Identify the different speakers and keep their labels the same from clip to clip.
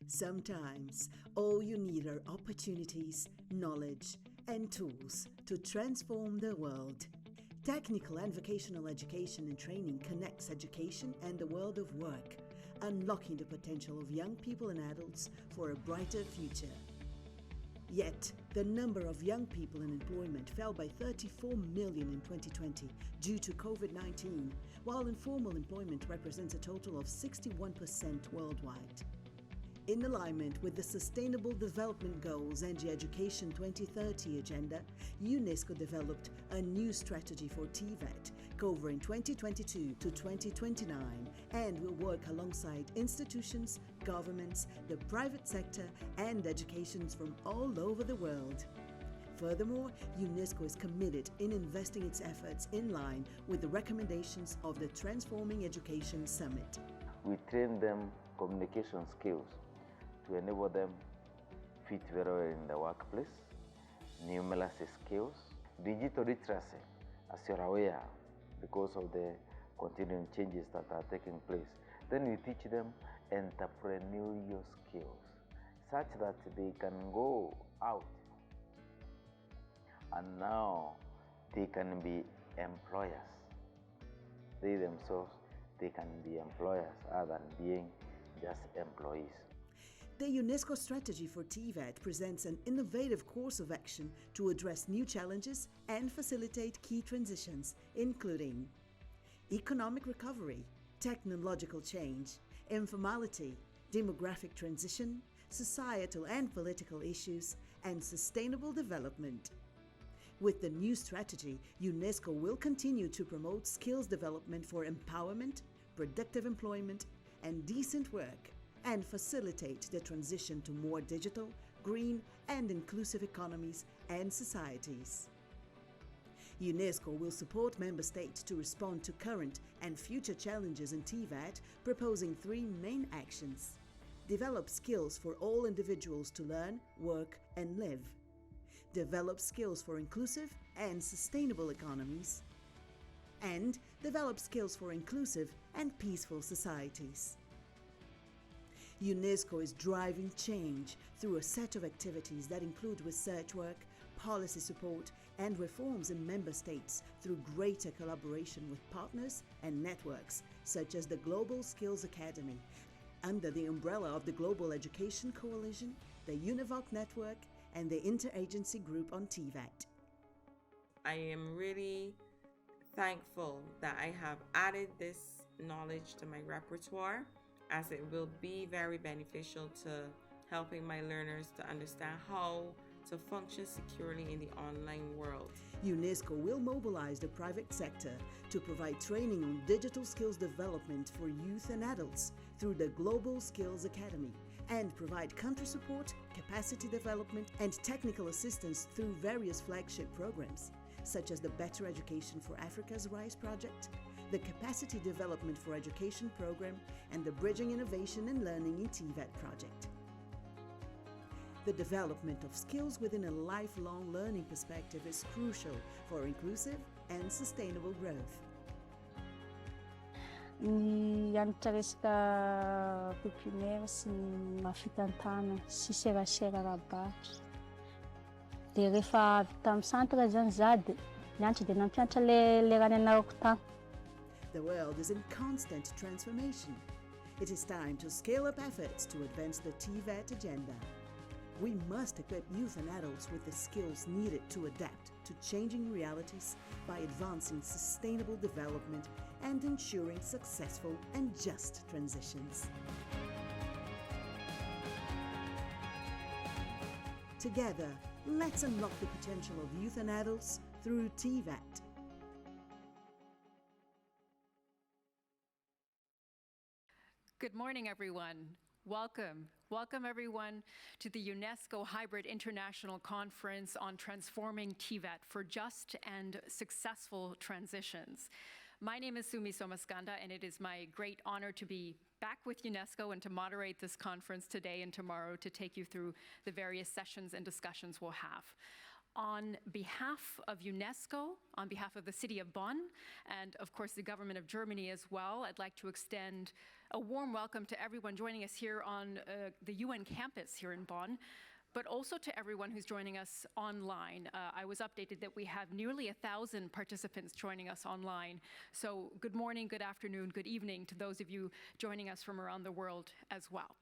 Speaker 1: Sometimes, all you need are opportunities, knowledge, and tools to transform the world. Technical and vocational education and training connects education and the world of work, unlocking the potential of young people and adults for a brighter future. Yet, the number of young people in employment fell by 34 million in 2020 due to COVID-19, while informal employment represents a total of 61% worldwide. In alignment with the Sustainable Development Goals and the Education 2030 agenda, UNESCO developed a new strategy for TVET covering 2022 to 2029 and will work alongside institutions, governments, the private sector and educations from all over the world. Furthermore, UNESCO is committed in investing its efforts in line with the recommendations of the Transforming Education Summit.
Speaker 2: We train them communication skills to enable them fit very well in the workplace, numeracy skills, digital literacy, as you're aware, because of the continuing changes that are taking place. Then we teach them entrepreneurial skills, such that they can go out and now they can be employers. They themselves, they can be employers other than being just employees.
Speaker 1: The UNESCO strategy for TVET presents an innovative course of action to address new challenges and facilitate key transitions, including economic recovery, technological change, informality, demographic transition, societal and political issues, and sustainable development. With the new strategy, UNESCO will continue to promote skills development for empowerment, productive employment, and decent work, and facilitate the transition to more digital, green, and inclusive economies and societies. UNESCO will support member states to respond to current and future challenges in TVET, proposing 3 main actions. Develop skills for all individuals to learn, work, and live. Develop skills for inclusive and sustainable economies. And develop skills for inclusive and peaceful societies. UNESCO is driving change through a set of activities that include research work, policy support, and reforms in member states through greater collaboration with partners and networks such as the Global Skills Academy, under the umbrella of the Global Education Coalition, the UNEVOC Network, and the Interagency Group on TVET.
Speaker 3: I am really thankful that I have added this knowledge to my repertoire, as it will be very beneficial to helping my learners to understand how to function securely in the online world.
Speaker 1: UNESCO will mobilize the private sector to provide training on digital skills development for youth and adults through the Global Skills Academy, and provide country support, capacity development, and technical assistance through various flagship programs, such as the Better Education for Africa's Rise project, the Capacity Development for Education program, and the Bridging Innovation and Learning in TVET project. The development of skills within a lifelong learning perspective is crucial for inclusive and sustainable growth.
Speaker 4: Ny anitra resaka pépinière sy ny mafitantana sy serasera rabatry. Dia rehefa avy tamin'ny centre zany za dia nianatra dia nampianatra le raha nianarako tany.
Speaker 1: The world is in constant transformation. It is time to scale up efforts to advance the TVET agenda. We must equip youth and adults with the skills needed to adapt to changing realities by advancing sustainable development and ensuring successful and just transitions. Together, let's unlock the potential of youth and adults through TVET.
Speaker 5: Good morning, everyone. Welcome. Welcome, everyone, to the UNESCO Hybrid International Conference on Transforming TVET for Just and Successful Transitions. My name is Sumi Somaskandar, and it is my great honor to be back with UNESCO and to moderate this conference today and tomorrow to take you through the various sessions and discussions we'll have. On behalf of UNESCO, on behalf of the city of Bonn, and of course the government of Germany as well, I'd like to extend a warm welcome to everyone joining us here on the UN campus here in Bonn, but also to everyone who's joining us online. I was updated that we have nearly 1,000 participants joining us online. So good morning, good afternoon, good evening to those of you joining us from around the world as well.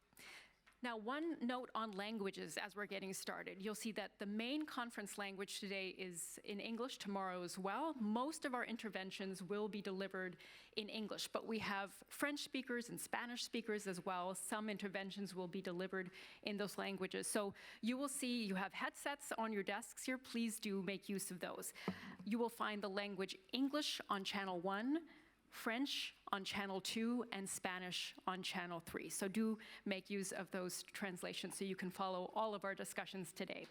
Speaker 5: Now, one note on languages as we're getting started. You'll see that the main conference language today is in English, tomorrow as well. Most of our interventions will be delivered in English, but we have French speakers and Spanish speakers as well. Some interventions will be delivered in those languages. So you will see you have headsets on your desks here. Please do make use of those. You will find the language English on channel 1, French on channel 2, and Spanish on channel 3. So do make use of those translations so you can follow all of our discussions today.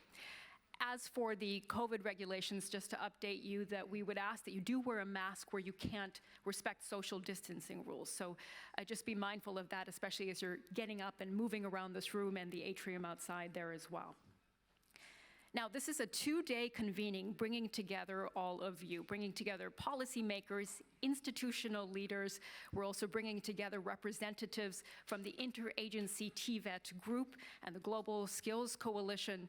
Speaker 5: As for the COVID regulations, just to update you that we would ask that you do wear a mask where you can't respect social distancing rules. So just be mindful of that, especially as you're getting up and moving around this room and the atrium outside there as well. Now, this is a 2-day convening, bringing together all of you, bringing together policymakers, institutional leaders. We're also bringing together representatives from the interagency TVET group and the Global Skills Coalition.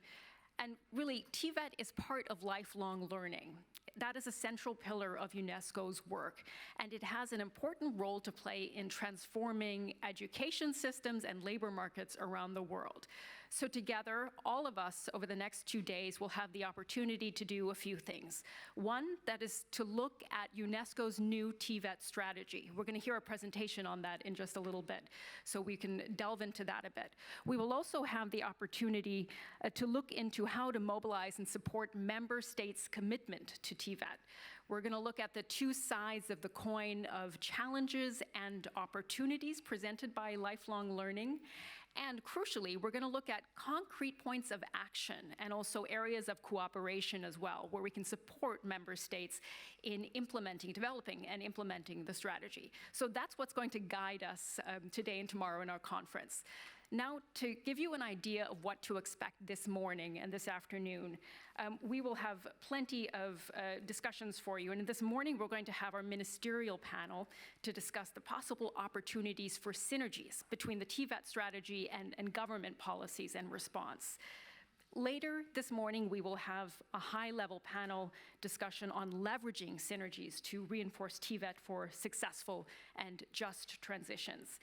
Speaker 5: And really, TVET is part of lifelong learning. That is a central pillar of UNESCO's work, and it has an important role to play in transforming education systems and labor markets around the world. So together, all of us over the next 2 days will have the opportunity to do a few things. One, that is to look at UNESCO's new TVET strategy. We're going to hear a presentation on that in just a little bit, so we can delve into that a bit. We will also have the opportunity to look into how to mobilize and support member states' commitment to TVET. We're going to look at the two sides of the coin of challenges and opportunities presented by lifelong learning. And crucially, we're going to look at concrete points of action and also areas of cooperation as well, where we can support member states in developing and implementing the strategy. So that's what's going to guide us today and tomorrow in our conference. Now, to give you an idea of what to expect this morning and this afternoon, we will have plenty of discussions for you. And this morning, we're going to have our ministerial panel to discuss the possible opportunities for synergies between the TVET strategy and government policies and response. Later this morning, we will have a high-level panel discussion on leveraging synergies to reinforce TVET for successful and just transitions.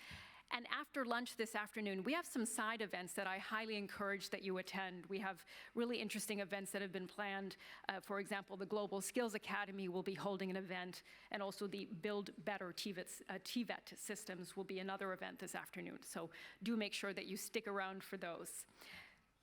Speaker 5: And after lunch this afternoon, we have some side events that I highly encourage that you attend. We have really interesting events that have been planned. For example, the Global Skills Academy will be holding an event, and also the Build Better TVET Systems will be another event this afternoon. So do make sure that you stick around for those.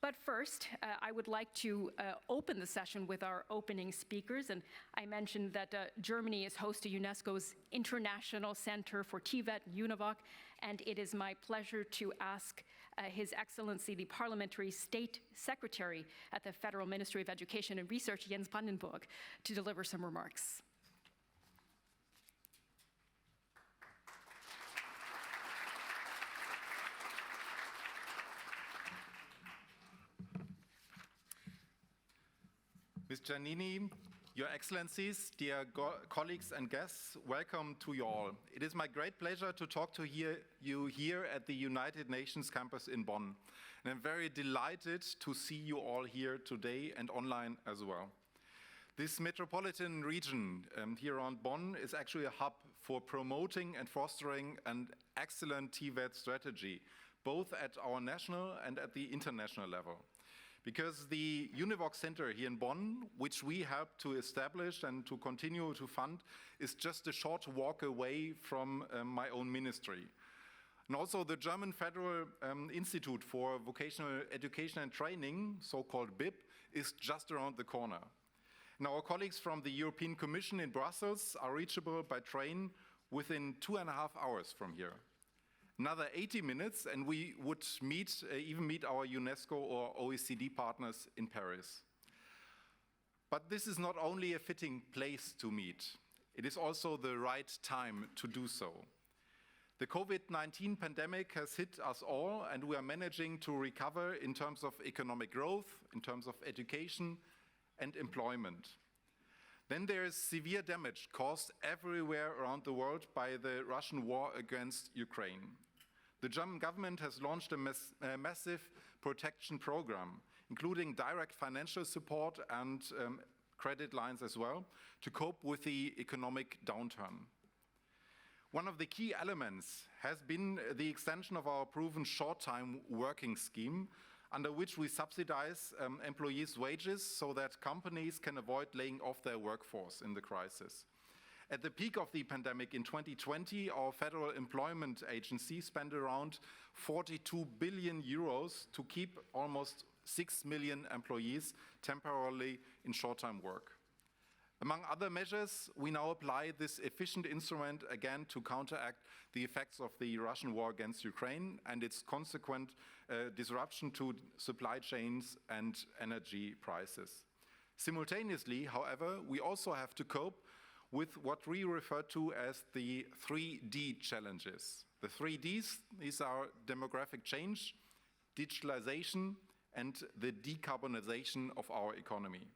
Speaker 5: But first, I would like to open the session with our opening speakers. And I mentioned that Germany is host to UNESCO's International Center for TVET, UNEVOC, and it is my pleasure to ask His Excellency, the Parliamentary State Secretary at the Federal Ministry of Education and Research, Jens Brandenburg, to deliver some remarks.
Speaker 6: Ms. Giannini, Your Excellencies, dear colleagues and guests, welcome to you all. It is my great pleasure to talk to you here at the United Nations campus in Bonn. And I'm very delighted to see you all here today and online as well. This metropolitan region here around Bonn is actually a hub for promoting and fostering an excellent TVET strategy, both at our national and at the international level. Because the UNEVOC Center here in Bonn, which we helped to establish and to continue to fund, is just a short walk away from my own ministry. And also the German Federal Institute for Vocational Education and Training, so-called BIP, is just around the corner. And our colleagues from the European Commission in Brussels are reachable by train within 2.5 hours from here. Another 80 minutes, and we would even meet our UNESCO or OECD partners in Paris. But this is not only a fitting place to meet, it is also the right time to do so. The COVID-19 pandemic has hit us all, and we are managing to recover in terms of economic growth, in terms of education, and employment. Then there is severe damage caused everywhere around the world by the Russian war against Ukraine. The German government has launched a massive protection program, including direct financial support and credit lines as well, to cope with the economic downturn. One of the key elements has been the extension of our proven short-time working scheme, under which we subsidize employees' wages so that companies can avoid laying off their workforce in the crisis. At the peak of the pandemic in 2020, our Federal Employment Agency spent around 42 billion euros to keep almost 6 million employees temporarily in short-time work. Among other measures, we now apply this efficient instrument again to counteract the effects of the Russian war against Ukraine and its consequent disruption to supply chains and energy prices. Simultaneously, however, we also have to cope with what we refer to as the 3D challenges. The 3Ds, these are demographic change, digitalization, and the decarbonization of our economy.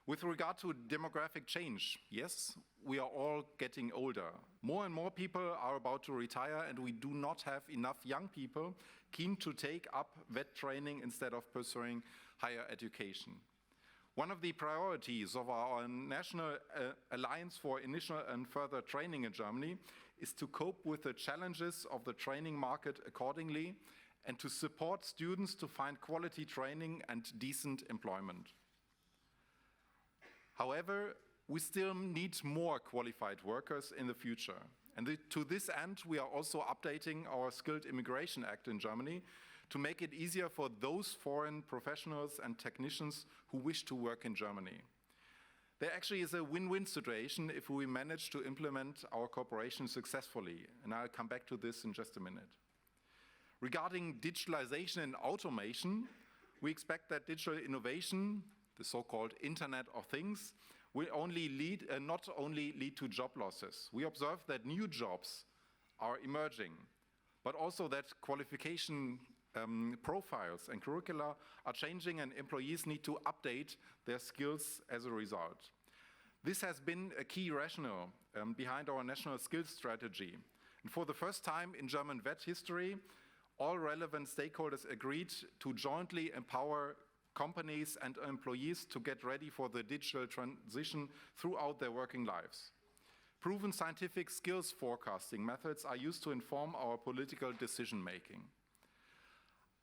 Speaker 6: With regard to demographic change, yes, we are all getting older. More and more people are about to retire, and we do not have enough young people keen to take up VET training instead of pursuing higher education. One of the priorities of our National Alliance for Initial and Further Training in Germany is to cope with the challenges of the training market accordingly and to support students to find quality training and decent employment. However, we still need more qualified workers in the future. And to this end, we are also updating our Skilled Immigration Act in Germany to make it easier for those foreign professionals and technicians who wish to work in Germany. There actually is a win-win situation if we manage to implement our cooperation successfully, and I'll come back to this in just a minute. Regarding digitalization and automation, we expect that digital innovation, the so-called Internet of Things, will not only lead to job losses. We observe that new jobs are emerging, but also that qualification profiles and curricula are changing, and employees need to update their skills as a result. This has been a key rationale behind our national skills strategy. And for the first time in German VET history, all relevant stakeholders agreed to jointly empower companies and employees to get ready for the digital transition throughout their working lives. Proven scientific skills forecasting methods are used to inform our political decision-making.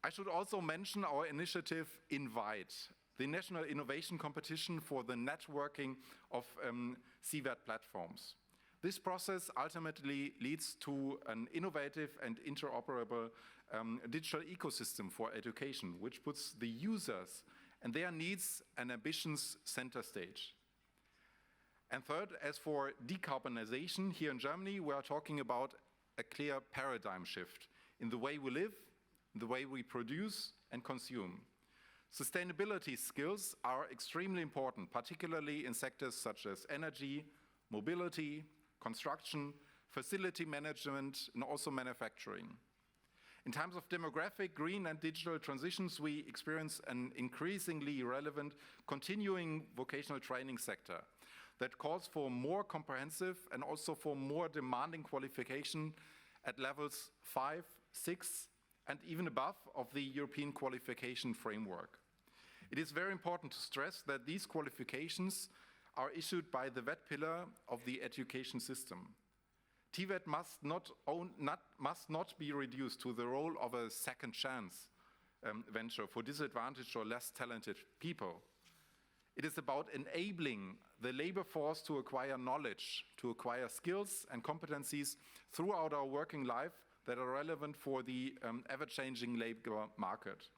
Speaker 6: I should also mention our initiative Invite, the national innovation competition for the networking of TVET platforms. This process ultimately leads to an innovative and interoperable digital ecosystem for education, which puts the users and their needs and ambitions center stage. And third, as for decarbonization, here in Germany, we are talking about a clear paradigm shift in the way we live, in the way we produce and consume. Sustainability skills are extremely important, particularly in sectors such as energy, mobility, construction, facility management, and also manufacturing. In times of demographic, green and digital transitions, we experience an increasingly relevant continuing vocational training sector that calls for more comprehensive and also for more demanding qualification at levels 5, 6, and even above of the European qualification framework. It is very important to stress that these qualifications are issued by the VET pillar of the education system. TVET must not be reduced to the role of a second chance venture for disadvantaged or less talented people. It is about enabling the labor force to acquire knowledge, to acquire skills and competencies throughout our working life that are relevant for the ever-changing labor market.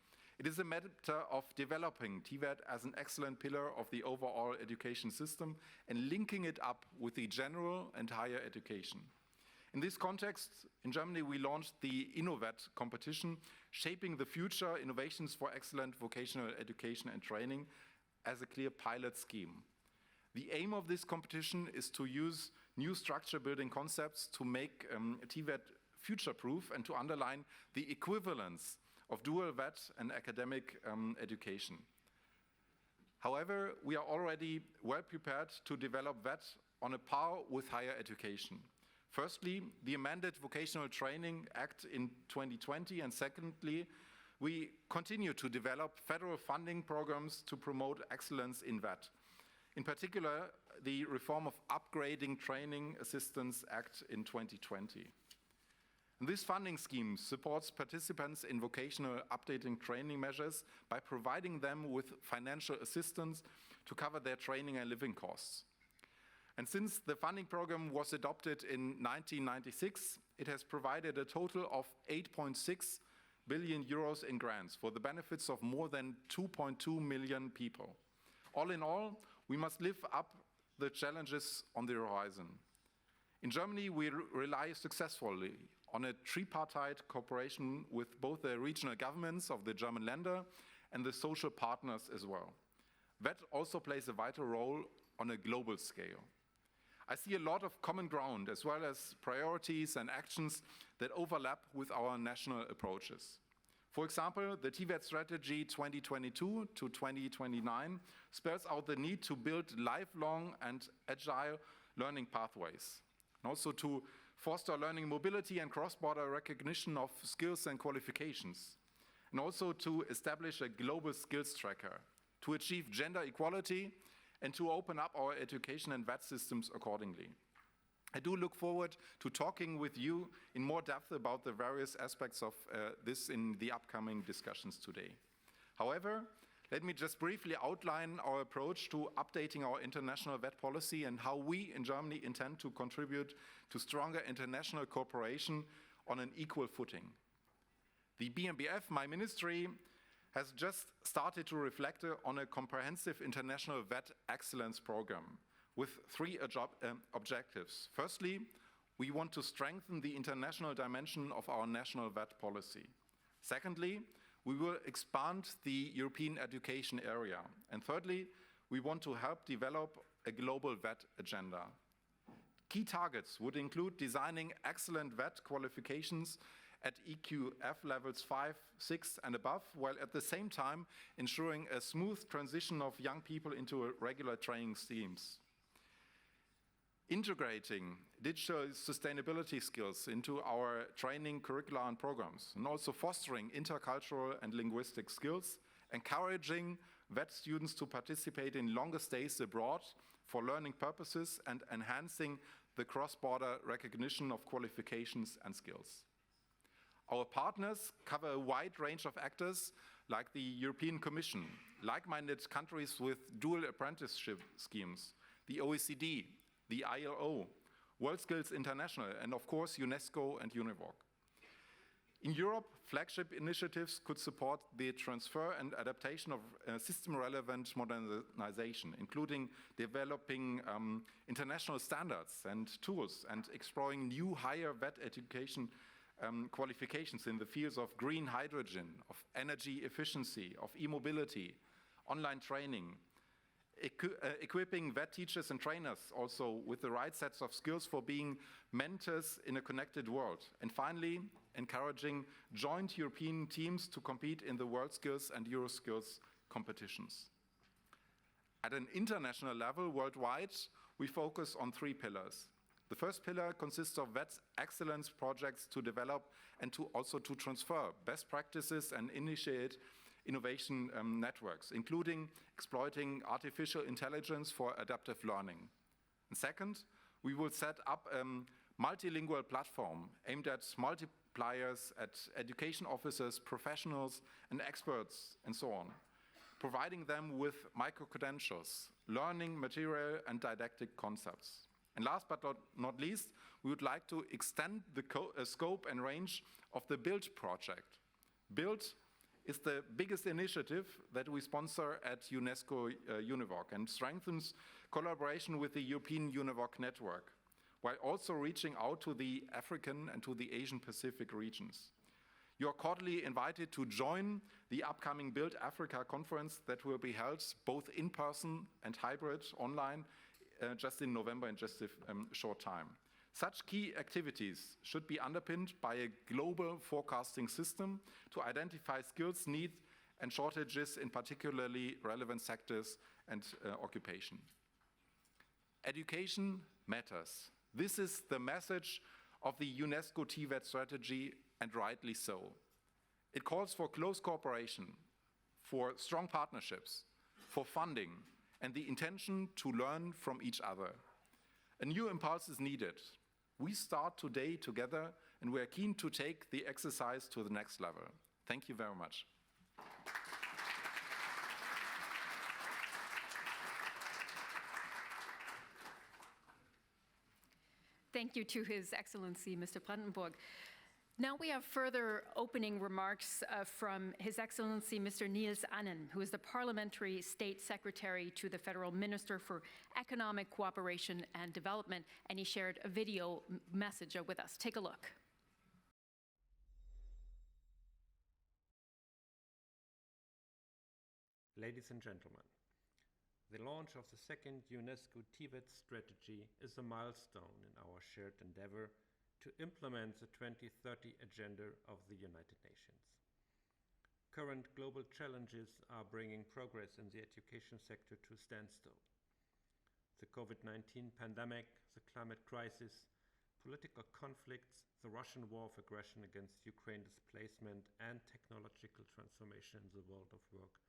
Speaker 6: It is a matter of developing TVET as an excellent pillar of the overall education system and linking it up with the general and higher education. In this context, in Germany, we launched the InnoVET competition, Shaping the Future Innovations for Excellent Vocational Education and Training, as a clear pilot scheme. The aim of this competition is to use new structure building concepts to make TVET future-proof and to underline the equivalence of dual VET and academic education. However, we are already well prepared to develop VET on a par with higher education. Firstly, the amended Vocational Training Act in 2020, and secondly, we continue to develop federal funding programs to promote excellence in VET. In particular, the reform of Upgrading Training Assistance Act in 2020. This funding scheme supports participants in vocational updating training measures by providing them with financial assistance to cover their training and living costs. And since the funding program was adopted in 1996, it has provided a total of 8.6 billion euros in grants for the benefits of more than 2.2 million people. All in all, we must live up the challenges on the horizon. In Germany, we rely successfully on a tripartite cooperation with both the regional governments of the German Länder and the social partners as well. VET also plays a vital role on a global scale. I see a lot of common ground as well as priorities and actions that overlap with our national approaches. For example, the TVET strategy 2022 to 2029 spells out the need to build lifelong and agile learning pathways, and also to foster learning mobility and cross-border recognition of skills and qualifications, and also to establish a global skills tracker, to achieve gender equality, and to open up our education and VET systems accordingly. I do look forward to talking with you in more depth about the various aspects of this in the upcoming discussions today. However, let me just briefly outline our approach to updating our international VET policy and how we in Germany intend to contribute to stronger international cooperation on an equal footing. The BMBF, my ministry, has just started to reflect on a comprehensive international VET excellence program with three objectives. Firstly, we want to strengthen the international dimension of our national VET policy. Secondly, we will expand the European education area. And thirdly, we want to help develop a global VET agenda. Key targets would include designing excellent VET qualifications at EQF levels 5, 6 and above, while at the same time ensuring a smooth transition of young people into regular training schemes. Integrating digital sustainability skills into our training curricula and programs, and also fostering intercultural and linguistic skills, encouraging VET students to participate in longer stays abroad for learning purposes, and enhancing the cross-border recognition of qualifications and skills. Our partners cover a wide range of actors like the European Commission, like-minded countries with dual apprenticeship schemes, the OECD, the ILO, WorldSkills International, and of course UNESCO and UNEVOC. In Europe, flagship initiatives could support the transfer and adaptation of system-relevant modernization, including developing international standards and tools and exploring new higher VET education qualifications in the fields of green hydrogen, of energy efficiency, of e-mobility, online training, equipping VET teachers and trainers also with the right sets of skills for being mentors in a connected world. And finally, encouraging joint European teams to compete in the WorldSkills and EuroSkills competitions. At an international level, worldwide, we focus on three pillars. The first pillar consists of VET excellence projects to develop and to also to transfer best practices and initiate innovation networks, including exploiting artificial intelligence for adaptive learning. And second, we will set up a multilingual platform aimed at multipliers, at education officers, professionals, and experts, and so on, providing them with micro-credentials, learning material, and didactic concepts. And last but not least, we would like to extend the scope and range of the BUILD project. BUILD is the biggest initiative that we sponsor at UNESCO-UNEVOC and strengthens collaboration with the European UNEVOC network, while also reaching out to the African and to the Asian Pacific regions. You are cordially invited to join the upcoming BUILD Africa conference that will be held both in person and hybrid online just in November in just a short time. Such key activities should be underpinned by a global forecasting system to identify skills needs and shortages in particularly relevant sectors and occupation. Education matters. This is the message of the UNESCO TVET strategy, and rightly so. It calls for close cooperation, for strong partnerships, for funding, and the intention to learn from each other. A new impulse is needed. We start today together, and we are keen to take the exercise to the next level. Thank you very much.
Speaker 5: Thank you to His Excellency, Mr. Brandenburg. Now we have further opening remarks from His Excellency, Mr. Niels Annen, who is the Parliamentary State Secretary to the Federal Minister for Economic Cooperation and Development, and he shared a video message with us. Take a look.
Speaker 7: Ladies and gentlemen, the launch of the second UNESCO TVET strategy is a milestone in our shared endeavor to implement the 2030 agenda of the United Nations. Current global challenges are bringing progress in the education sector to a standstill. The COVID-19 pandemic, the climate crisis, political conflicts, the Russian war of aggression against Ukraine displacement, and technological transformation in the world of work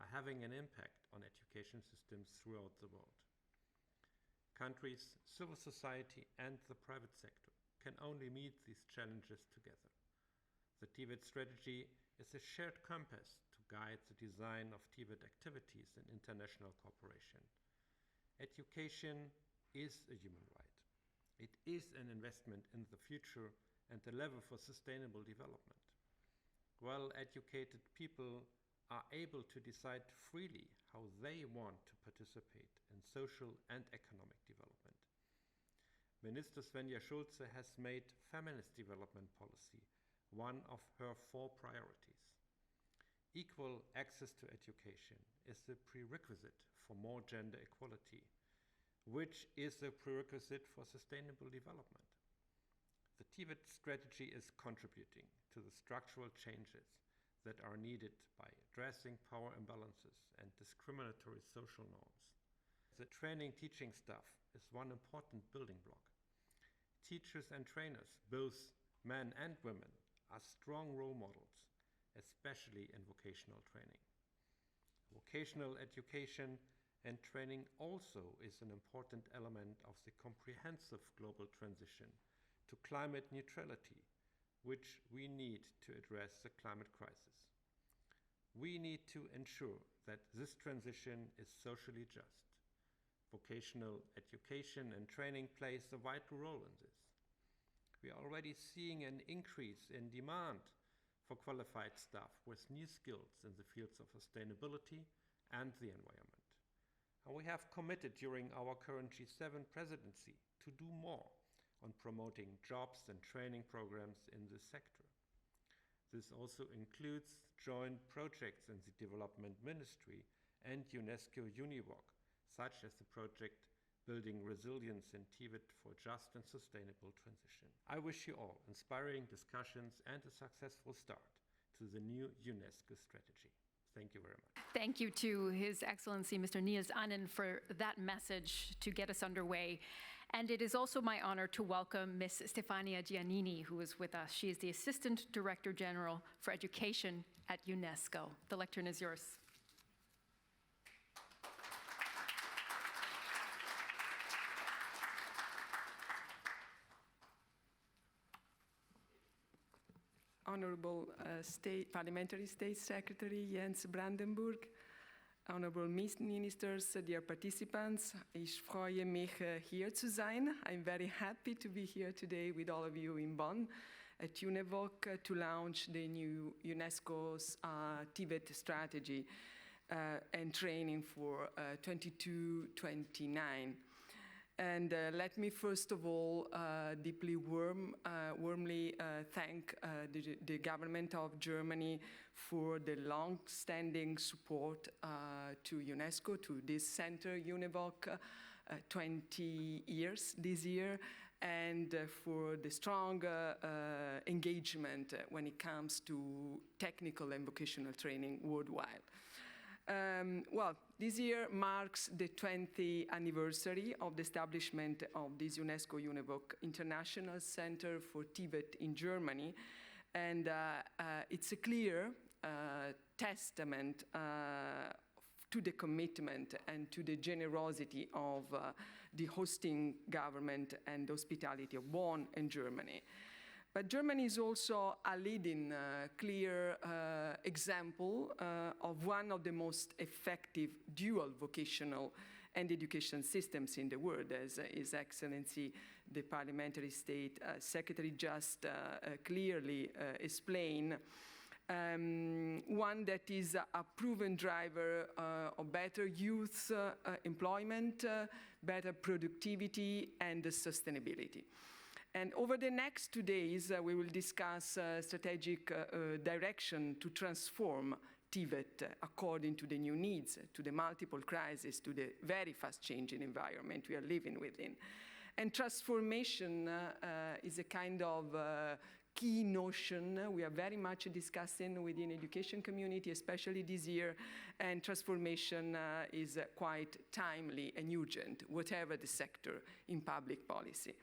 Speaker 7: are having an impact on education systems throughout the world. Countries, civil society, and the private sector can only meet these challenges together. The TVET strategy is a shared compass to guide the design of TVET activities in international cooperation. Education is a human right. It is an investment in the future and a lever for sustainable development. Well-educated people are able to decide freely how they want to participate in social and economic development. Minister Svenja Schulze has made feminist development policy one of her 4 priorities. Equal access to education is the prerequisite for more gender equality, which is a prerequisite for sustainable development. The TVET strategy is contributing to the structural changes that are needed by addressing power imbalances and discriminatory social norms. The training teaching staff is one important building block. Teachers and trainers, both men and women, are strong role models, especially in vocational training. Vocational education and training also is an important element of the comprehensive global transition to climate neutrality, which we need to address the climate crisis. We need to ensure that this transition is socially just. Vocational education and training plays a vital role in this. We are already seeing an increase in demand for qualified staff with new skills in the fields of sustainability and the environment. And we have committed during our current G7 presidency to do more on promoting jobs and training programs in this sector. This also includes joint projects in the Development Ministry and UNESCO-UNEVOC, such as the project Building Resilience in TVET for Just and Sustainable Transition. I wish you all inspiring discussions and a successful start to the new UNESCO strategy. Thank you very much.
Speaker 5: Thank you to His Excellency, Mr. Niels Annen, for that message to get us underway. And it is also my honor to welcome Ms. Stefania Giannini, who is with us. She is the Assistant Director General for Education at UNESCO. The lectern is yours.
Speaker 8: Honorable Parliamentary State Secretary Jens Brandenburg, Honorable Ministers, dear participants, ich freue mich, hier zu sein. I'm very happy to be here today with all of you in Bonn at UNEVOC to launch the new UNESCO's TVET strategy and training for 22-29. And let me first of all deeply warmly thank the government of Germany for the long-standing support to UNESCO, to this center, UNEVOC, 20 years this year, and for the strong engagement when it comes to technical and vocational training worldwide. Well, this year marks the 20th anniversary of the establishment of this UNESCO-UNEVOC International Center for TVET in Germany, and it's a clear testament to the commitment and to the generosity of the hosting government and hospitality of Bonn and Germany. But Germany is also a leading, clear example of one of the most effective dual vocational and education systems in the world, as His Excellency, the Parliamentary State Secretary just clearly explained. One that is a proven driver of better youth employment, better productivity, and sustainability. And over the next 2 days, we will discuss strategic direction to transform TVET according to the new needs, to the multiple crises, to the very fast-changing environment we are living within. And transformation is a kind of key notion we are very much discussing within the education community, especially this year, and transformation is quite timely and urgent, whatever the sector in public policy.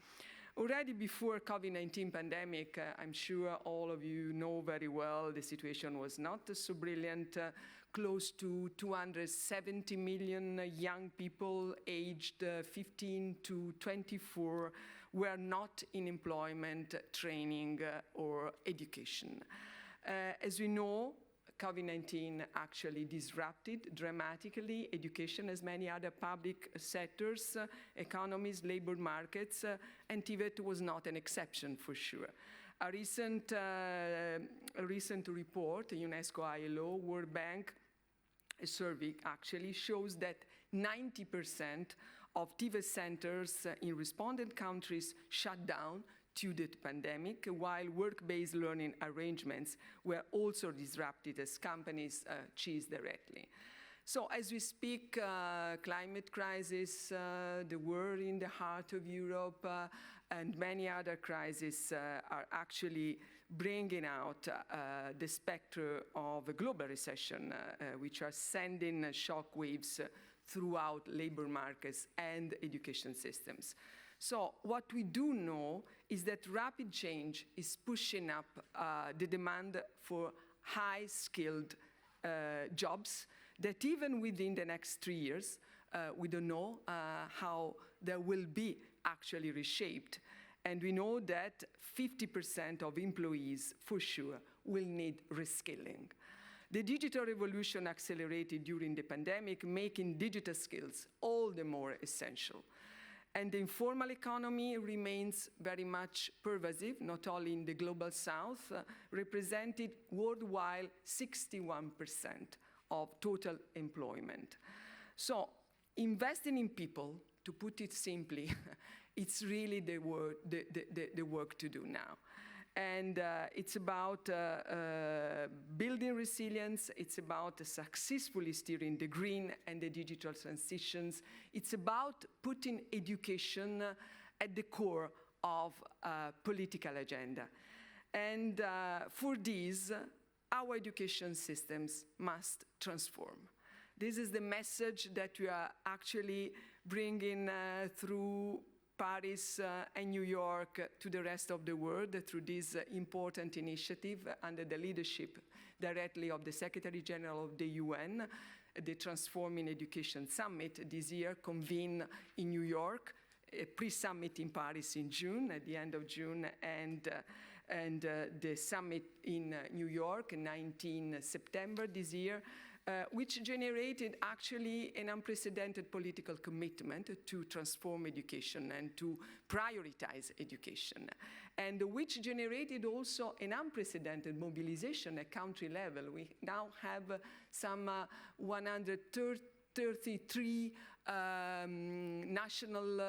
Speaker 8: Already before COVID-19 pandemic, I'm sure all of you know very well the situation was not so brilliant. Close to 270 million young people aged 15 to 24 were not in employment, training, or education. As we know, COVID-19 actually disrupted dramatically education as many other public sectors, economies, labor markets, and TVET was not an exception for sure. A recent report, UNESCO ILO, World Bank, a survey actually shows that 90% of TVET centers in respondent countries shut down due to the pandemic, while work-based learning arrangements were also disrupted as companies choose directly. So as we speak, climate crisis, the war in the heart of Europe, and many other crises are actually bringing out the specter of a global recession, which are sending shockwaves throughout labor markets and education systems. So what we do know is that rapid change is pushing up the demand for high-skilled jobs that even within the next 3 years, we don't know how they will be actually reshaped. And we know that 50% of employees, for sure, will need reskilling. The digital revolution accelerated during the pandemic, making digital skills all the more essential. And the informal economy remains very much pervasive, not only in the global south, represented worldwide 61% of total employment. So investing in people, to put it simply, it's really the work to do now. And it's about building resilience, it's about successfully steering the green and the digital transitions. It's about putting education at the core of a political agenda. And for this, our education systems must transform. This is the message that we are actually bringing through Paris and New York to the rest of the world through this important initiative under the leadership directly of the Secretary General of the UN, the Transforming Education Summit this year convened in New York, a pre-summit in Paris in June, at the end of June, and the summit in New York, 19 September this year, which generated actually an unprecedented political commitment to transform education and to prioritize education, and which generated also an unprecedented mobilization at country level. We now have some 130 33 national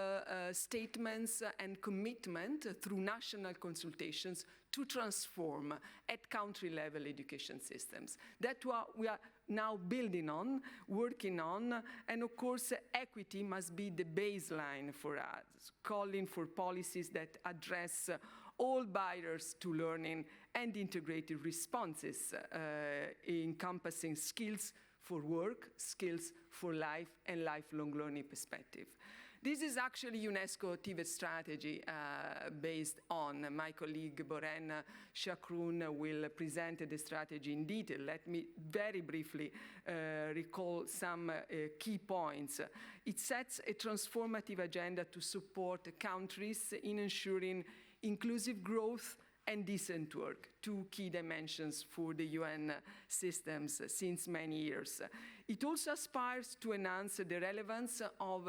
Speaker 8: statements and commitment through national consultations to transform at country-level education systems. That's what we are now building on, working on, and of course equity must be the baseline for us, calling for policies that address all barriers to learning and integrated responses encompassing skills for work, skills for life, and lifelong learning perspective. This is actually UNESCO TVET strategy based on my colleague Borhene Chakroun will present the strategy in detail. Let me very briefly recall some key points. It sets a transformative agenda to support countries in ensuring inclusive growth and decent work, two key dimensions for the UN systems since many years. It also aspires to enhance the relevance of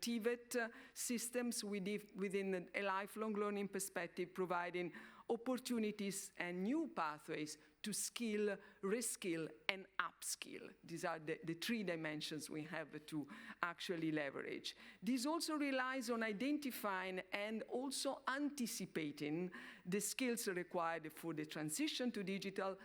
Speaker 8: TVET systems within a lifelong learning perspective, providing opportunities and new pathways to skill, reskill, and upskill. These are the three dimensions we have to actually leverage. This also relies on identifying and also anticipating the skills required for the transition to digital,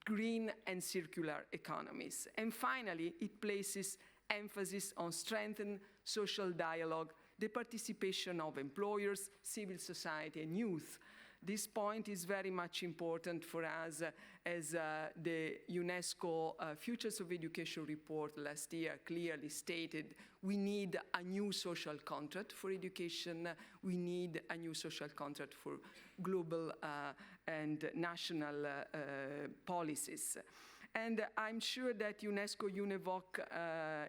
Speaker 8: green, and circular economies. And finally, it places emphasis on strengthened social dialogue, the participation of employers, civil society, and youth. This point is very much important for us as the UNESCO Futures of Education report last year clearly stated. We need a new social contract for education. We need a new social contract for global and national policies. And I'm sure that UNESCO-UNEVOC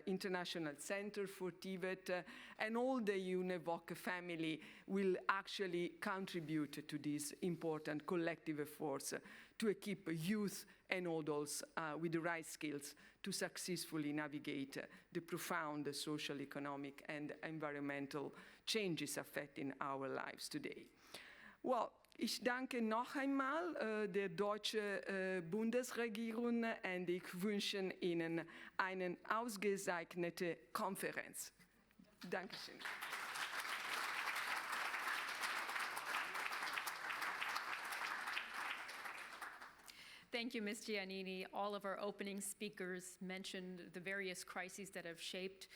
Speaker 8: International Center for TVET and all the UNEVOC family will actually contribute to these important collective efforts to equip youth and adults with the right skills to successfully navigate the profound social, economic, and environmental changes affecting our lives today. Well, ich danke noch einmal der deutschen Bundesregierung und ich wünsche Ihnen eine ausgezeichnete Konferenz. Dankeschön.
Speaker 5: Thank you, Ms. Giannini. All of our opening speakers mentioned the various crises that have shaped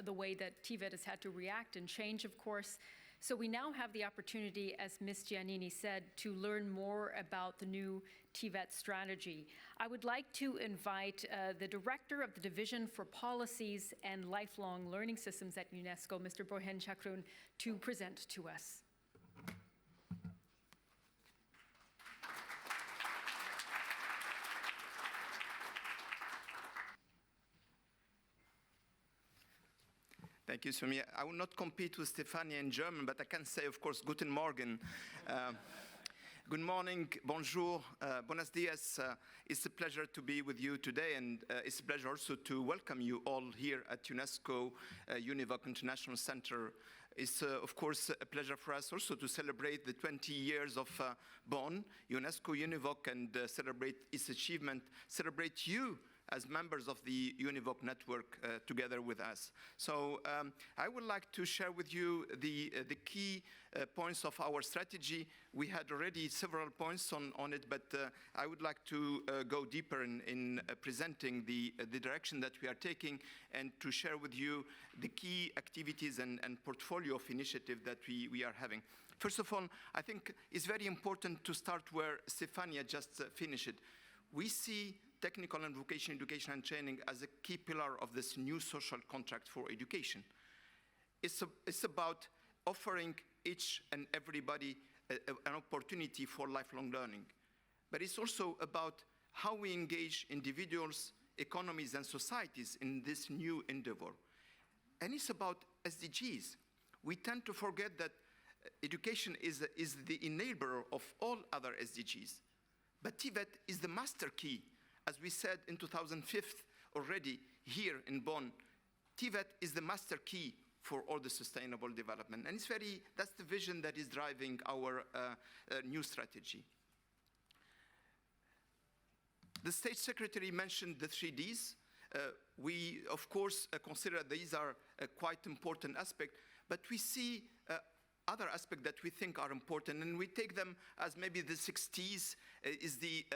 Speaker 5: the way that TVET has had to react and change, of course. So we now have the opportunity, as Ms. Giannini said, to learn more about the new TVET strategy. I would like to invite the Director of the Division for Policies and Lifelong Learning Systems at UNESCO, Mr. Borhene Chakroun, to present to us.
Speaker 9: Thank you, Sumi. I will not compete with Stefania in German, but I can say, of course, Guten Morgen. Good morning, bonjour, buenos dias. It's a pleasure to be with you today, and it's a pleasure also to welcome you all here at UNESCO-UNEVOC International Center. It's, of course, a pleasure for us also to celebrate the 20 years of Bonn, UNESCO-UNEVOC, and celebrate its achievement, celebrate you as members of the UNEVOC network together with us. So I would like to share with you the key points of our strategy. We had already several points on it, but I would like to go deeper in presenting the direction that we are taking and to share with you the key activities and portfolio of initiative that we are having. First of all, I think it's very important to start where Stefania just finished it. We see technical and vocational education and training as a key pillar of this new social contract for education. It's about offering each and everybody an opportunity for lifelong learning. But it's also about how we engage individuals, economies, and societies in this new endeavor. And it's about SDGs. We tend to forget that education is the enabler of all other SDGs. But TVET is the master key. As we said in 2005 already here in Bonn, TVET is the master key for all the sustainable development. And that's the vision that is driving our new strategy. The State Secretary mentioned the 3 Ds. we, of course, consider these are quite important aspects, but we see other aspects that we think are important, and we take them as maybe the 60s is the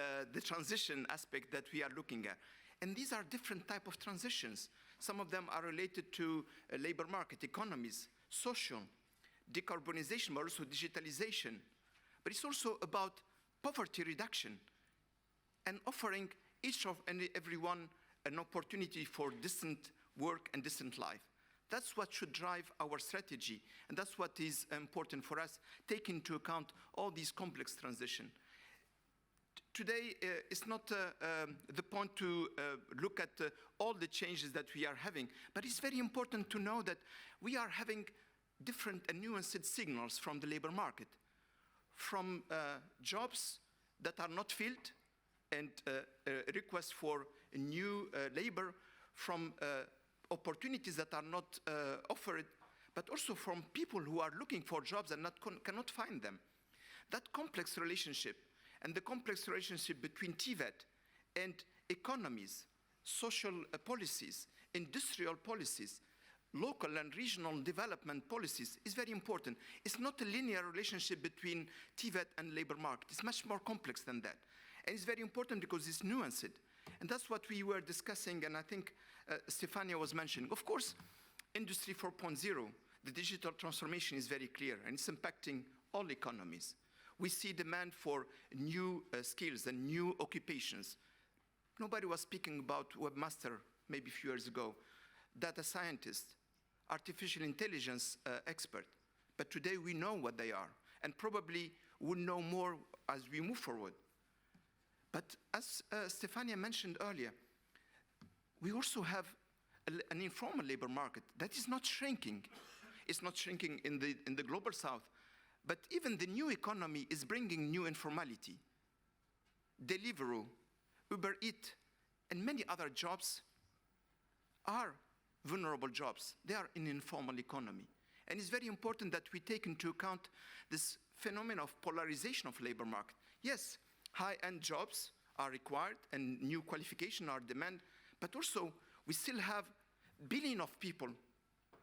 Speaker 9: transition aspect that we are looking at. And these are different type of transitions. Some of them are related to labor market, economies, social, decarbonization, but also digitalization. But it's also about poverty reduction and offering each of and everyone an opportunity for decent work and decent life. That's what should drive our strategy, and that's what is important for us, take into account all these complex transitions. Today, it's not the point to look at all the changes that we are having, but it's very important to know that we are having different and nuanced signals from the labor market, from jobs that are not filled and requests for new labor, from opportunities that are not offered, but also from people who are looking for jobs and cannot find them. That complex relationship and the complex relationship between TVET and economies, social policies, industrial policies, local and regional development policies is very important. It's not a linear relationship between TVET and labor market. It's much more complex than that. And it's very important because it's nuanced. And that's what we were discussing, and I think Stefania was mentioning. Of course, Industry 4.0, the digital transformation is very clear, and it's impacting all economies. We see demand for new skills and new occupations. Nobody was speaking about webmaster maybe a few years ago, data scientist, artificial intelligence expert. But today we know what they are, and probably we'll know more as we move forward. But as Stefania mentioned earlier, we also have an informal labor market that is not shrinking. It's not shrinking in the global south, but even the new economy is bringing new informality. Deliveroo, Uber Eats, and many other jobs are vulnerable jobs. They are in informal economy. And it's very important that we take into account this phenomenon of polarization of labor market. Yes, high-end jobs are required and new qualifications are demanded, but also we still have billions of people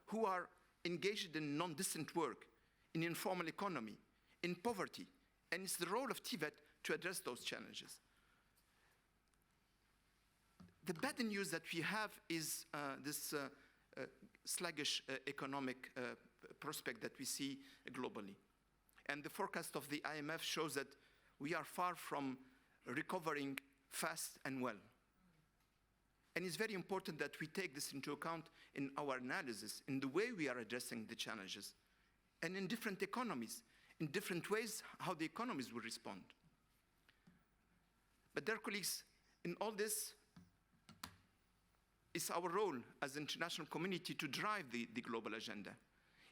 Speaker 9: who are engaged in non-decent work, in informal economy, in poverty, and it's the role of TVET to address those challenges. The bad news that we have is this sluggish economic prospect that we see globally. And the forecast of the IMF shows that we are far from recovering fast and well. And it's very important that we take this into account in our analysis, in the way we are addressing the challenges, and in different economies, in different ways, how the economies will respond. But dear colleagues, in all this, it's our role as international community to drive the global agenda.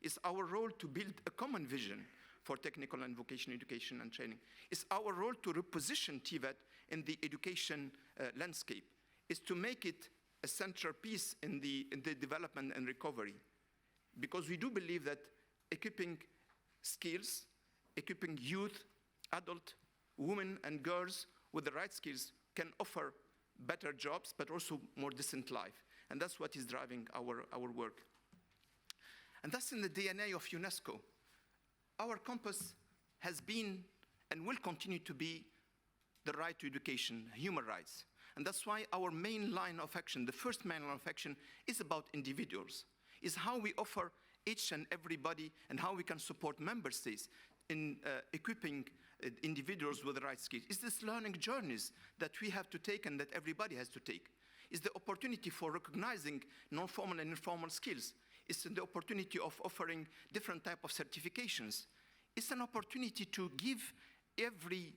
Speaker 9: It's our role to build a common vision for technical and vocational education and training. It's our role to reposition TVET in the education landscape. It's to make it a central piece in the development and recovery. Because we do believe that equipping skills, equipping youth, adult, women and girls with the right skills can offer better jobs, but also more decent life. And that's what is driving our work. And that's in the DNA of UNESCO. Our compass has been and will continue to be the right to education, human rights. And that's why our main line of action, the first main line of action, is about individuals. Is how we offer each and everybody and how we can support member states in equipping individuals with the right skills. It's this learning journeys that we have to take and that everybody has to take. It's the opportunity for recognizing non-formal and informal skills. It's the opportunity of offering different type of certifications. It's an opportunity to give every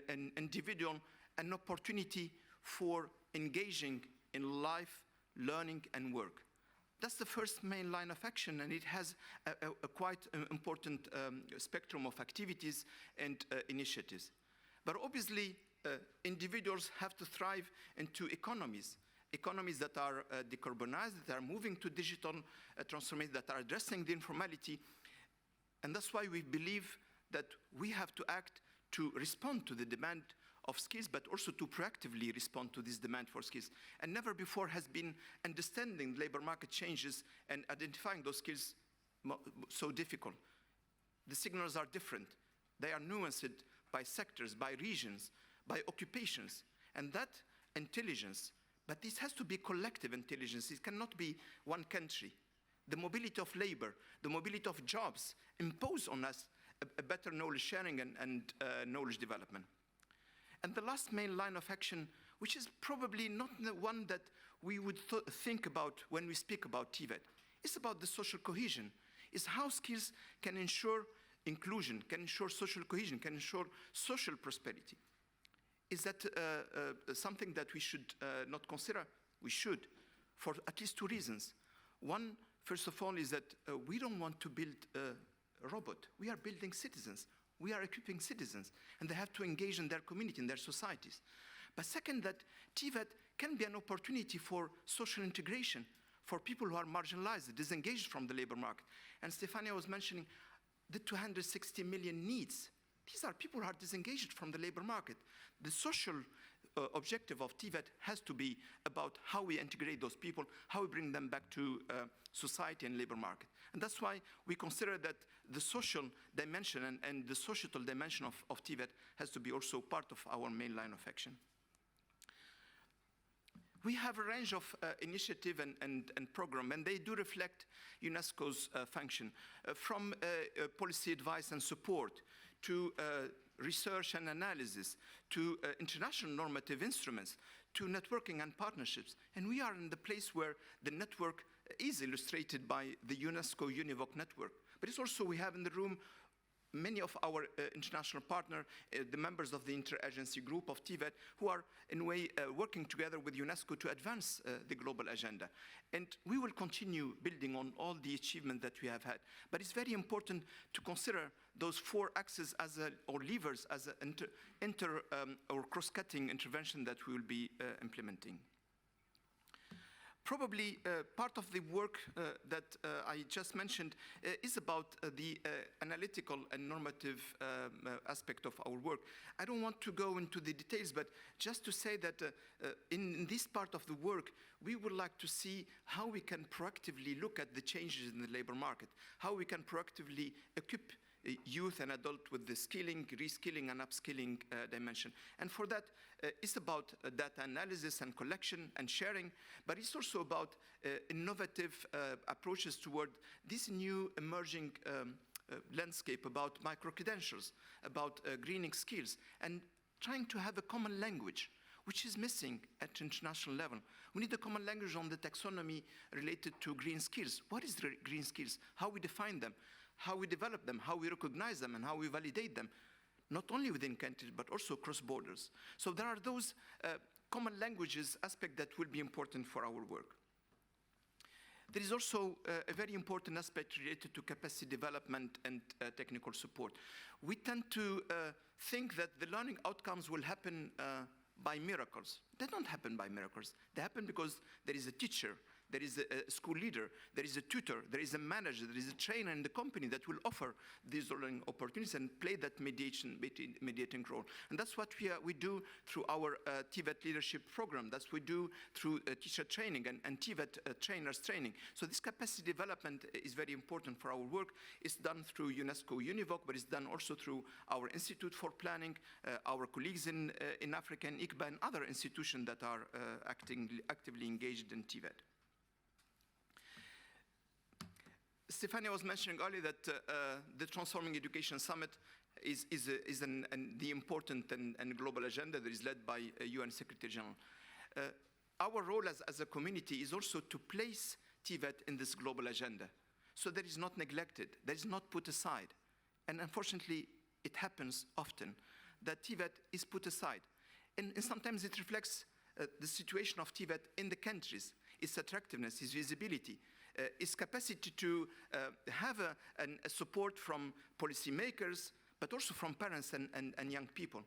Speaker 9: an individual an opportunity for engaging in life, learning, and work. That's the first main line of action, and it has a quite important spectrum of activities and initiatives. But obviously, individuals have to thrive into economies that are decarbonized, that are moving to digital transformation, that are addressing the informality. And that's why we believe that we have to act to respond to the demand of skills, but also to proactively respond to this demand for skills. And never before has been understanding labor market changes and identifying those skills so difficult. The signals are different. They are nuanced by sectors, by regions, by occupations. And that intelligence, but this has to be collective intelligence. It cannot be one country. The mobility of labor, the mobility of jobs impose on us a better knowledge sharing and knowledge development. And the last main line of action, which is probably not the one that we would think about when we speak about TVET, is about the social cohesion. Is how skills can ensure inclusion, can ensure social cohesion, can ensure social prosperity. Is that something that we should not consider? We should, for at least two reasons. One, first of all, is that we don't want to build a robot. We are building citizens. We are equipping citizens, and they have to engage in their community, in their societies. But second, that TVET can be an opportunity for social integration, for people who are marginalized, disengaged from the labor market. And Stefania was mentioning the 260 million needs. These are people who are disengaged from the labor market. The social objective of TVET has to be about how we integrate those people, how we bring them back to society and labor market. And that's why we consider that the social dimension and the societal dimension of TVET has to be also part of our main line of action. We have a range of initiative and program, and they do reflect UNESCO's function, from policy advice and support to research and analysis, to international normative instruments, to networking and partnerships. And we are in the place where the network is illustrated by the UNESCO-UNEVOC network. But it's also, we have in the room many of our international partners, the members of the interagency group of TVET, who are in a way working together with UNESCO to advance the global agenda. And we will continue building on all the achievements that we have had. But it's very important to consider those four axes as or levers as an or cross-cutting intervention that we will be implementing. Probably part of the work that I just mentioned is about the analytical and normative aspect of our work. I don't want to go into the details, but just to say that in this part of the work, we would like to see how we can proactively look at the changes in the labor market, how we can proactively equip youth and adults with the skilling, reskilling, and upskilling dimension. And for that, it's about data analysis and collection and sharing, but it's also about innovative approaches toward this new emerging landscape about micro-credentials, about greening skills, and trying to have a common language, which is missing at international level. We need a common language on the taxonomy related to green skills. What is green skills? How we define them? How we develop them, how we recognize them, and how we validate them, not only within countries, but also across borders. So there are those common languages aspect that will be important for our work. There is also a very important aspect related to capacity development and technical support. We tend to think that the learning outcomes will happen by miracles. They don't happen by miracles. They happen because there is a teacher, there is a school leader, there is a tutor, there is a manager, there is a trainer in the company that will offer these learning opportunities and play that mediating role. And that's what we do through our TVET leadership program. That's what we do through teacher training and TVET trainers training. So this capacity development is very important for our work. It's done through UNESCO-UNEVOC, but it's done also through our Institute for Planning, our colleagues in Africa and ICBA and other institutions that are actively engaged in TVET. Stefania was mentioning earlier that the Transforming Education Summit is the important and global agenda that is led by UN Secretary General. Our role as a community is also to place TVET in this global agenda, so that is not neglected, that is not put aside. And unfortunately, it happens often that TVET is put aside. And sometimes it reflects the situation of TVET in the countries, its attractiveness, its visibility, its capacity to have a support from policymakers, but also from parents and young people.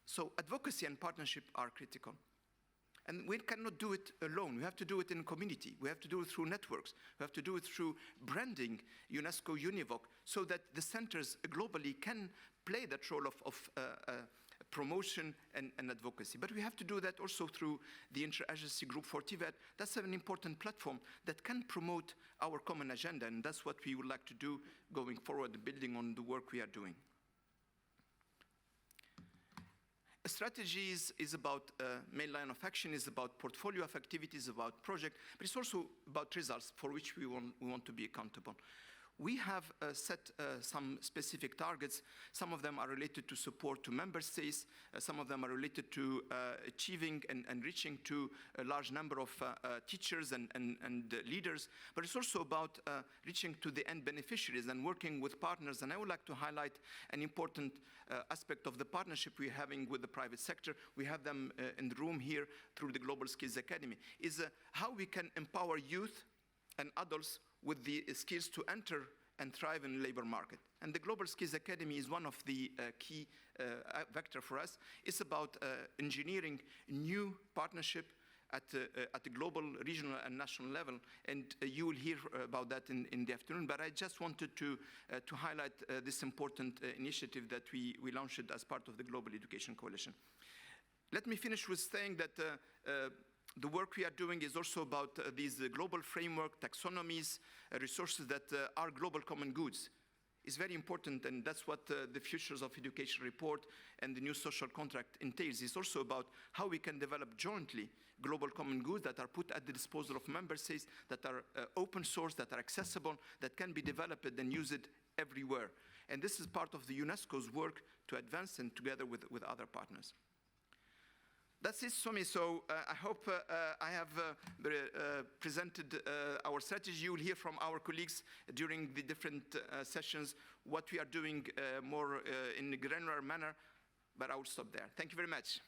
Speaker 9: So advocacy and partnership are critical. And we cannot do it alone. We have to do it in community. We have to do it through networks. We have to do it through branding UNESCO-UNEVOC so that the centers globally can play that role of promotion and advocacy. But we have to do that also through the Interagency Group for TVET. That's an important platform that can promote our common agenda, and that's what we would like to do going forward, building on the work we are doing. A strategy is about main line of action, is about portfolio of activities, about project, but it's also about results for which we want to be accountable. We have set some specific targets. Some of them are related to support to member states. Some of them are related to achieving and reaching to a large number of teachers and leaders. But it's also about reaching to the end beneficiaries and working with partners. And I would like to highlight an important aspect of the partnership we're having with the private sector. We have them in the room here through the Global Skills Academy, is how we can empower youth and adults with the skills to enter and thrive in the labor market. And the Global Skills Academy is one of the key vector for us. It's about engineering new partnership at the global, regional, and national level. And you will hear about that in the afternoon. But I just wanted to highlight this important initiative that we launched as part of the Global Education Coalition. Let me finish with saying that the work we are doing is also about these global framework, taxonomies, resources that are global common goods. It's very important, and that's what the Futures of Education report and the new social contract entails. It's also about how we can develop jointly global common goods that are put at the disposal of member states, that are open source, that are accessible, that can be developed and used everywhere. And this is part of the UNESCO's work to advance and together with other partners. That's it, Sumi. So I hope I have presented our strategy. You will hear from our colleagues during the different sessions what we are doing more in a granular manner, but I will stop there. Thank you very much.